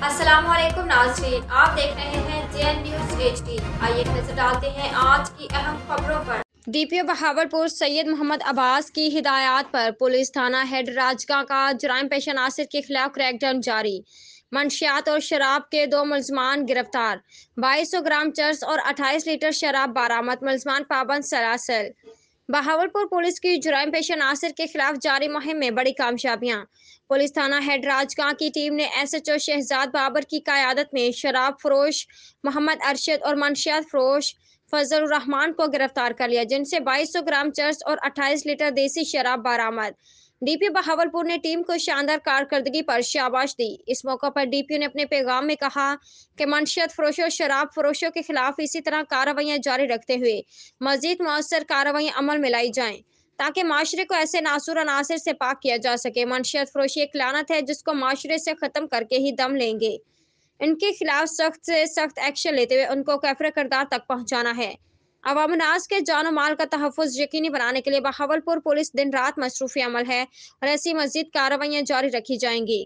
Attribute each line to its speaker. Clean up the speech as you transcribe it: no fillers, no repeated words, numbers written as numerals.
Speaker 1: अस्सलामुअलैकुम नाज़रीन, आप देख रहे हैं JN न्यूज़ HD। आइए नजर डालते हैं आज की अहम खबरों पर। DPO बहावलपुर सैयद मोहम्मद अब्बास की हिदायत पर पुलिस थाना हेड राजगा का जुराइम पेशा नासिर के खिलाफ क्रैकडाउन जारी। मंशियात और शराब के 2 मुलजमान गिरफ्तार। 2200 ग्राम चर्स और 28 लीटर शराब बरामद। मुलजमान पाबंद सलासल। बहावलपुर पुलिस की जुराइम पेशा नासिर के खिलाफ जारी मुहिम में बड़ी कामयाबियां। पुलिस थाना हेड राजगांव की टीम ने SHO शहजाद बाबर की क़यादत में शराब फरोश मोहम्मद अरशद और मंशियात फरोश फजल रहमान को गिरफ्तार कर लिया, जिनसे 2200 ग्राम चर्स और 28 लीटर देसी शराब बरामद। DPO बहावलपुर ने टीम को शानदार कारकर्दगी पर शाबाश दी। इस मौके पर DPO ने अपने पैगाम में कहा कि मंशियात फरोशों शराब फरोशों के खिलाफ इसी तरह कार्रवाइयाँ जारी रखते हुए मजीद मौसर कार्रवाइयाँ अमल में लाई जाएं ताकि माशरे को ऐसे नासूर अनासर से पाक किया जा सके। मंशियात फरोशी एक लानत है जिसको माशरे से ख़त्म करके ही दम लेंगे। इनके खिलाफ सख्त से सख्त एक्शन लेते हुए उनको कैफरे किरदार तक पहुँचाना है। अवामनास के जान और माल का तहफ़्फ़ुज़ यकीनी बनाने के लिए बहावलपुर पुलिस दिन रात मसरूफ़ अमल है और ऐसी मज़ीद कार्रवाइयाँ जारी रखी जाएंगी।